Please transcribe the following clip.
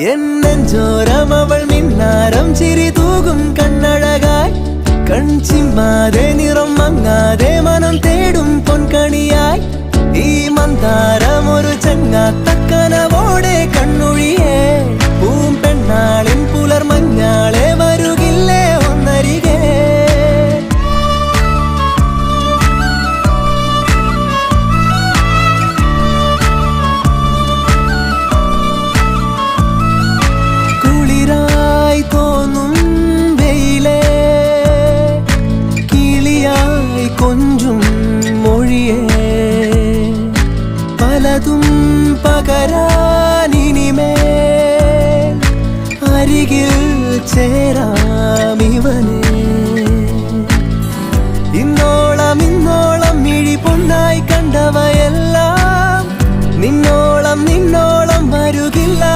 എന്നെഞ്ചോരം അവൾ മിന്നാരം ചിരി തൂകും കണ്ണഴകായി കൺചിമ്മാതെ നിറം മങ്ങാതെ മനം തേടും പൊൻകണിയായി ഈ മന്ദാരം ഒരു ചങ്ങാത്തക്കനവ